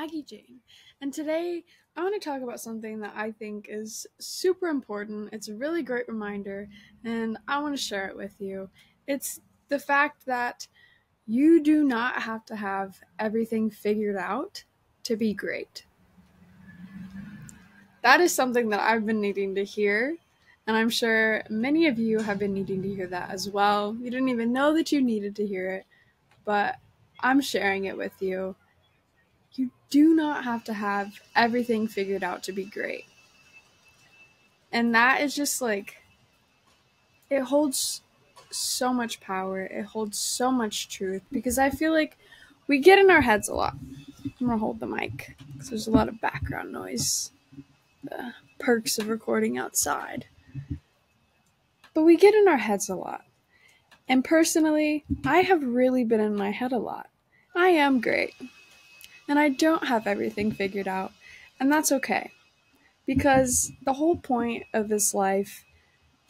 Maggie Jane, and today I want to talk about something that I think is super important. It's a really great reminder, and I want to share it with you. It's the fact that you do not have to have everything figured out to be great. That is something that I've been needing to hear, and I'm sure many of you have been needing to hear that as well. You didn't even know that you needed to hear it, but I'm sharing it with you. You do not have to have everything figured out to be great. And that is just like, it holds so much power. It holds so much truth because I feel like we get in our heads a lot. I'm going to hold the mic because there's a lot of background noise. The perks of recording outside. But we get in our heads a lot. And personally, I have really been in my head a lot. I am great. And I don't have everything figured out. And that's okay. Because the whole point of this life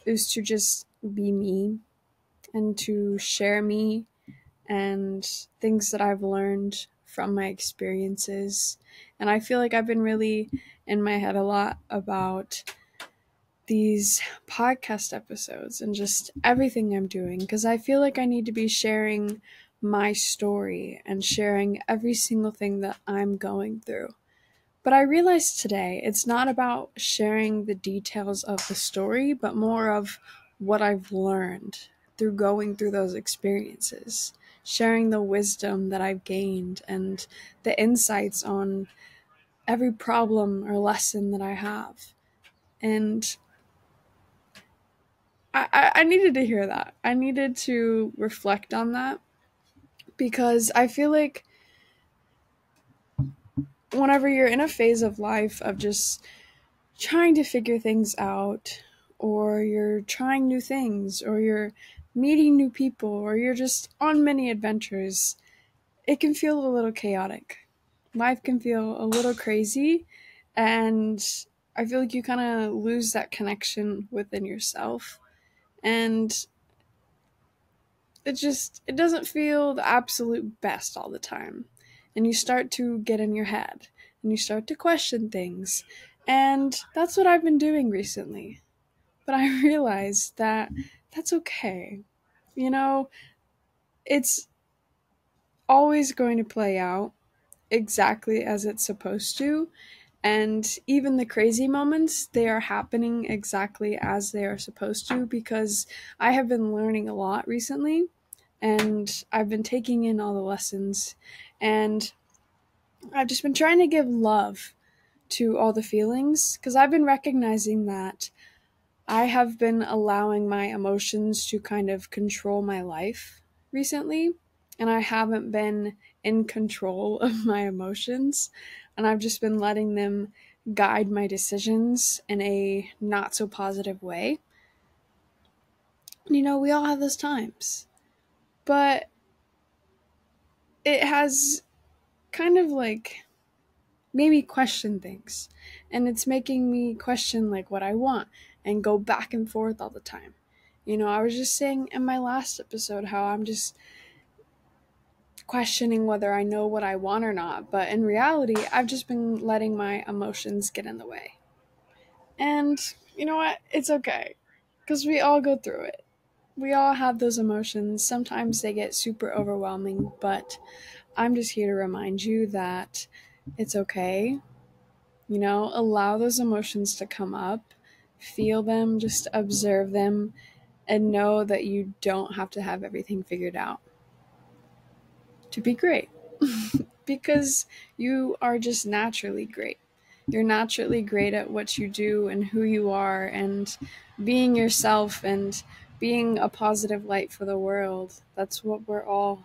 is to just be me and to share me and things that I've learned from my experiences. And I feel like I've been really in my head a lot about these podcast episodes and just everything I'm doing because I feel like I need to be sharing my story and sharing every single thing that I'm going through. But I realized today it's not about sharing the details of the story, but more of what I've learned through going through those experiences, sharing the wisdom that I've gained and the insights on every problem or lesson that I have. And I needed to hear that. I needed to reflect on that because I feel like whenever you're in a phase of life of just trying to figure things out, or you're trying new things, or you're meeting new people, or you're just on many adventures, it can feel a little chaotic. Life can feel a little crazy, and I feel like you kind of lose that connection within yourself. And it doesn't feel the absolute best all the time. And you start to get in your head and you start to question things. And that's what I've been doing recently. But I realized that that's okay. You know, it's always going to play out exactly as it's supposed to. And even the crazy moments, they are happening exactly as they are supposed to because I have been learning a lot recently and I've been taking in all the lessons and I've just been trying to give love to all the feelings because I've been recognizing that I have been allowing my emotions to kind of control my life recently, and I haven't been in control of my emotions, and I've just been letting them guide my decisions in a not so positive way. And we all have those times, but it has kind of like made me question things, and it's making me question like what I want and go back and forth all the time. I was just saying in my last episode how I'm just questioning whether I know what I want or not, but in reality, I've just been letting my emotions get in the way. And you know what? It's okay, because we all go through it. We all have those emotions. Sometimes they get super overwhelming, but I'm just here to remind you that it's okay. Allow those emotions to come up, feel them, just observe them, and know that you don't have to have everything figured out to be great. Because you are just naturally great. You're naturally great at what you do and who you are and being yourself and being a positive light for the world. That's what we're all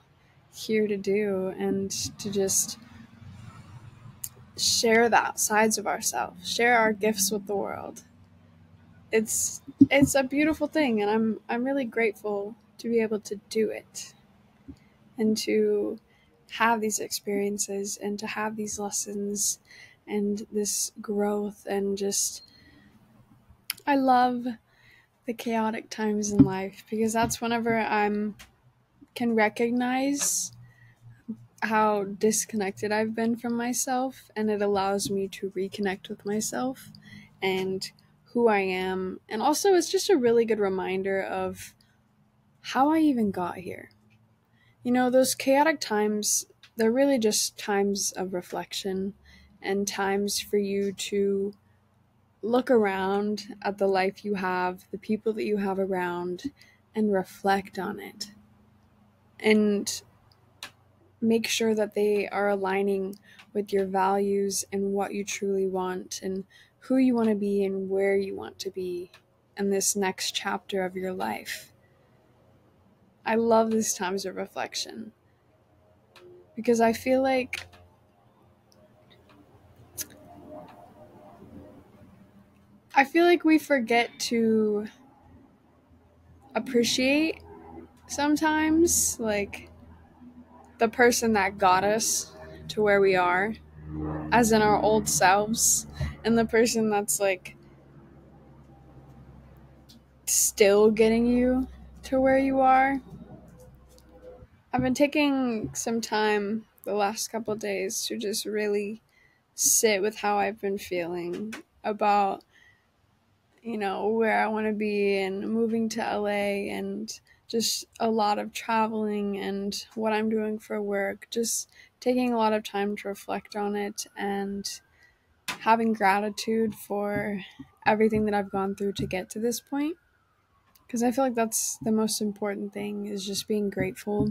here to do, and to just share that sides of ourselves, share our gifts with the world. It's a beautiful thing, and I'm really grateful to be able to do it and to have these experiences and to have these lessons and this growth. And just I love the chaotic times in life because that's whenever I'm can recognize how disconnected I've been from myself, and it allows me to reconnect with myself and who I am. And also, it's just a really good reminder of how I even got here. You know, those chaotic times, they're really just times of reflection and times for you to look around at the life you have, the people that you have around, and reflect on it. And make sure that they are aligning with your values and what you truly want and who you want to be and where you want to be in this next chapter of your life. I love these times of reflection because I feel like we forget to appreciate sometimes, like, the person that got us to where we are, as in our old selves, and the person that's like still getting you to where you are. I've been taking some time the last couple of days to just really sit with how I've been feeling about, where I want to be and moving to LA and just a lot of traveling and what I'm doing for work. Just taking a lot of time to reflect on it and having gratitude for everything that I've gone through to get to this point. Because I feel like that's the most important thing, is just being grateful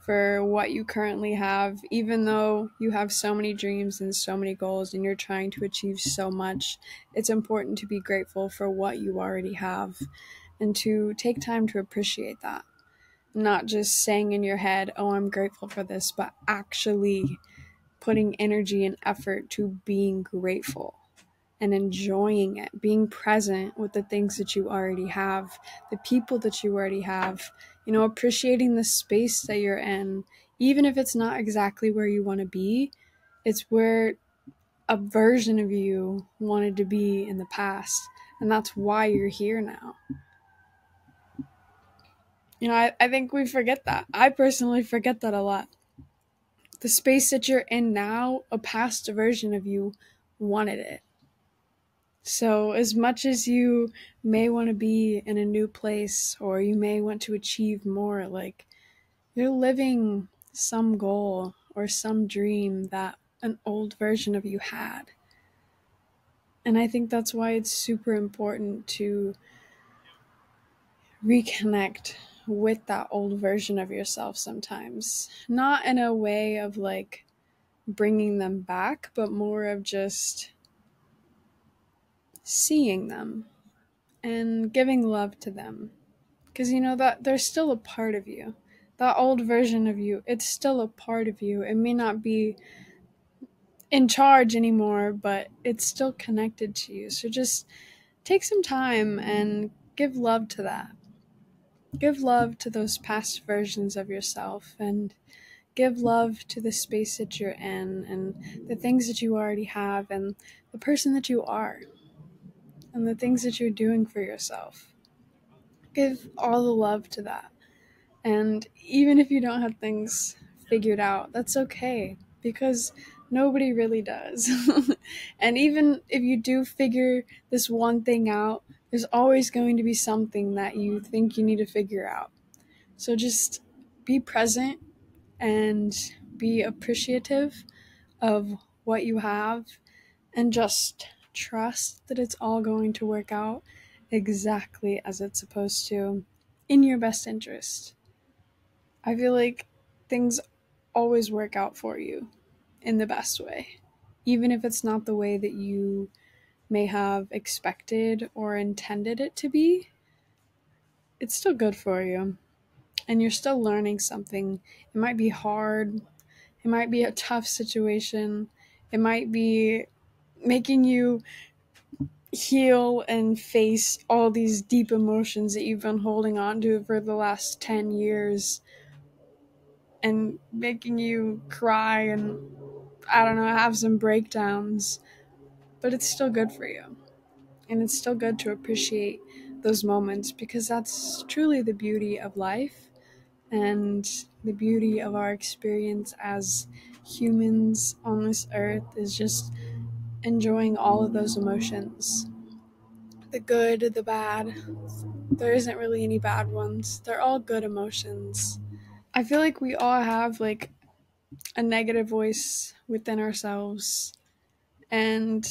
for what you currently have, even though you have so many dreams and so many goals and you're trying to achieve so much. It's important to be grateful for what you already have and to take time to appreciate that. Not just saying in your head, oh, I'm grateful for this, but actually putting energy and effort to being grateful and enjoying it, being present with the things that you already have, the people that you already have, appreciating the space that you're in, even if it's not exactly where you want to be, it's where a version of you wanted to be in the past, and that's why you're here now. I think we forget that. I personally forget that a lot. The space that you're in now, a past version of you wanted it. So, as much as you may want to be in a new place or you may want to achieve more, like, you're living some goal or some dream that an old version of you had. And I think that's why it's super important to reconnect with that old version of yourself sometimes. Not in a way of like bringing them back, but more of just seeing them and giving love to them. Because that there's still a part of you. That old version of you, it's still a part of you. It may not be in charge anymore, but it's still connected to you. So just take some time and give love to that. Give love to those past versions of yourself and give love to the space that you're in and the things that you already have and the person that you are and the things that you're doing for yourself. Give all the love to that. And even if you don't have things figured out, that's okay, because nobody really does. And even if you do figure this one thing out, there's always going to be something that you think you need to figure out. So just be present and be appreciative of what you have and just trust that it's all going to work out exactly as it's supposed to, in your best interest. I feel like things always work out for you in the best way. Even if it's not the way that you may have expected or intended it to be, it's still good for you. And you're still learning something. It might be hard, it might be a tough situation, it might be making you heal and face all these deep emotions that you've been holding on to for the last 10 years and making you cry and, I don't know, have some breakdowns. But it's still good for you. And it's still good to appreciate those moments, because that's truly the beauty of life, And the beauty of our experience as humans on this earth is just enjoying all of those emotions. The good, the bad. There isn't really any bad ones. They're all good emotions. I feel like we all have like a negative voice within ourselves. And,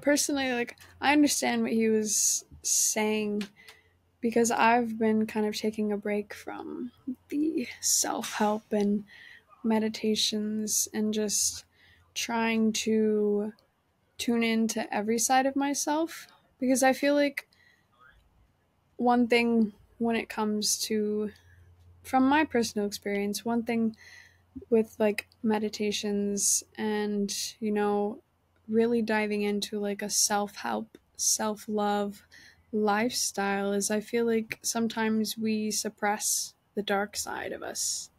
personally, like, I understand what he was saying because I've been kind of taking a break from the self help and meditations and just trying to tune into every side of myself, because I feel like one thing when it comes to, from my personal experience, one thing with like meditations and, really diving into like a self-help, self-love lifestyle is I feel like sometimes we suppress the dark side of us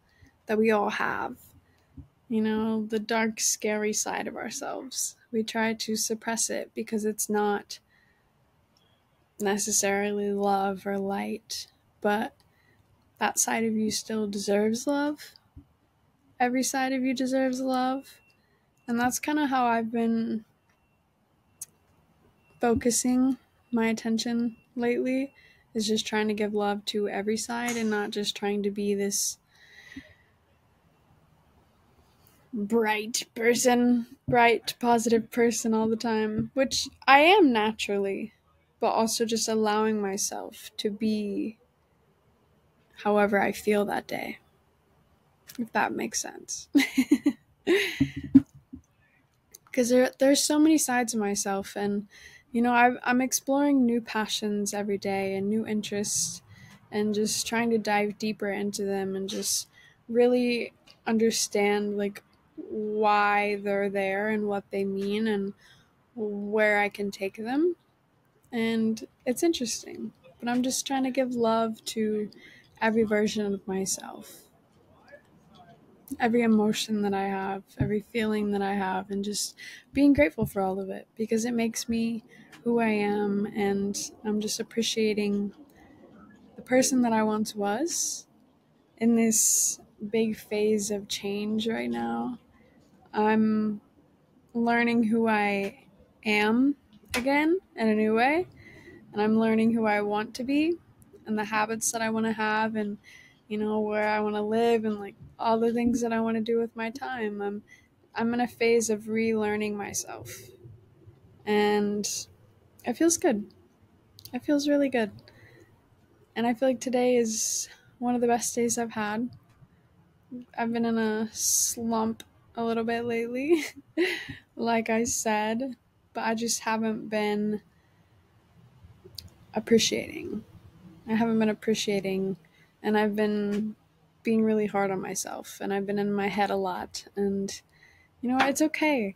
that we all have. The dark, scary side of ourselves. We try to suppress it because it's not necessarily love or light, but that side of you still deserves love. Every side of you deserves love. And that's kind of how I've been focusing my attention lately, is just trying to give love to every side and not just trying to be this bright person, bright, positive person all the time, which I am naturally, but also just allowing myself to be however I feel that day, if that makes sense. Because there's so many sides of myself, and I'm exploring new passions every day and new interests, and just trying to dive deeper into them and just really understand like why they're there and what they mean and where I can take them. And it's interesting, but I'm just trying to give love to every version of myself, every emotion that I have, every feeling that I have, and just being grateful for all of it because it makes me who I am. And I'm just appreciating the person that I once was in this big phase of change right now. I'm learning who I am again in a new way, and I'm learning who I want to be and the habits that I want to have, and where I want to live, and like all the things that I want to do with my time. I'm in a phase of relearning myself, and it feels good. It feels really good. And I feel like today is one of the best days I've had. I've been in a slump a little bit lately, like I said, but I just haven't been appreciating. I haven't been appreciating, and I've been being really hard on myself, and I've been in my head a lot. And you know what? It's okay.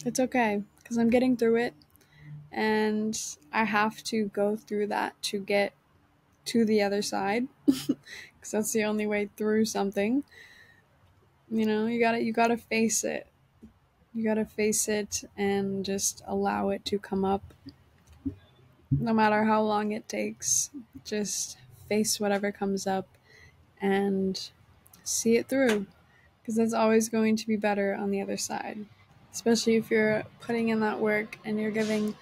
It's okay because I'm getting through it, and I have to go through that to get to the other side because that's the only way through something. You gotta face it. You gotta face it and just allow it to come up, no matter how long it takes. Just face whatever comes up and see it through, because that's always going to be better on the other side, especially if you're putting in that work and you're giving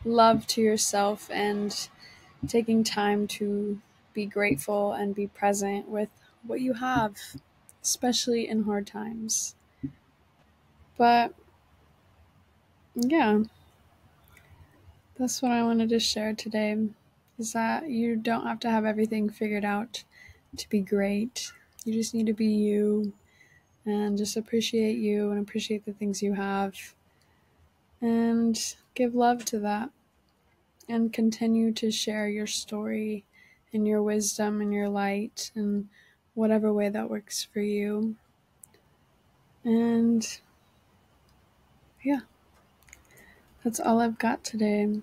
love to yourself and taking time to be grateful and be present with what you have, especially in hard times. But yeah, that's what I wanted to share today, is that you don't have to have everything figured out to be great. You just need to be you and just appreciate you and appreciate the things you have and give love to that and continue to share your story and your wisdom and your light in whatever way that works for you. And yeah, that's all I've got today.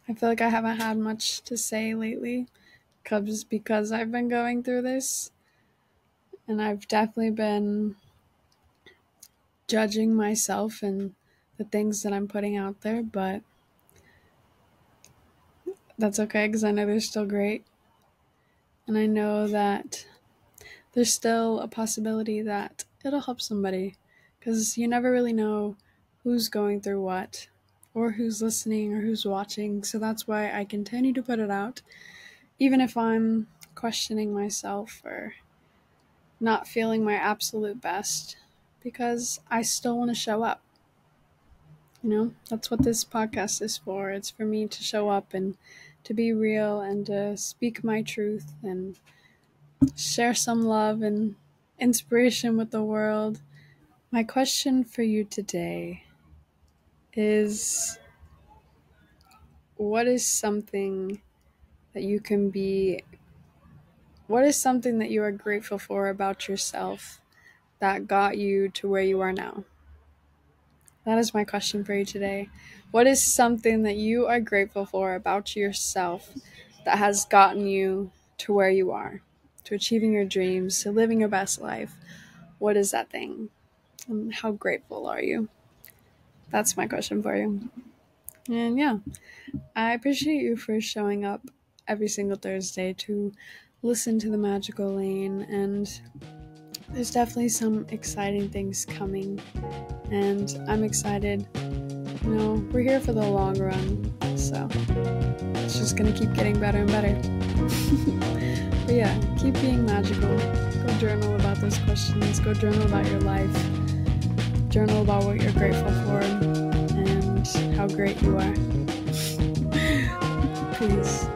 I feel like I haven't had much to say lately because I've been going through this, and I've definitely been judging myself and the things that I'm putting out there, but that's okay because I know they're still great. And I know that there's still a possibility that it'll help somebody, because you never really know who's going through what, or who's listening, or who's watching. So that's why I continue to put it out, even if I'm questioning myself or not feeling my absolute best, because I still want to show up. That's what this podcast is for. It's for me to show up and to be real and to speak my truth and share some love and inspiration with the world. My question for you today is, what is something that you are grateful for about yourself that got you to where you are now? That is my question for you today. What is something that you are grateful for about yourself that has gotten you to where you are, to achieving your dreams, to living your best life? What is that thing? And how grateful are you? That's my question for you. And yeah, I appreciate you for showing up every single Thursday to listen to the Magical Lane. And there's definitely some exciting things coming. And I'm excited. We're here for the long run. So it's just going to keep getting better and better. But yeah, keep being magical. Go journal about those questions. Go journal about your life. Journal about what you're grateful for and how great you are. Peace.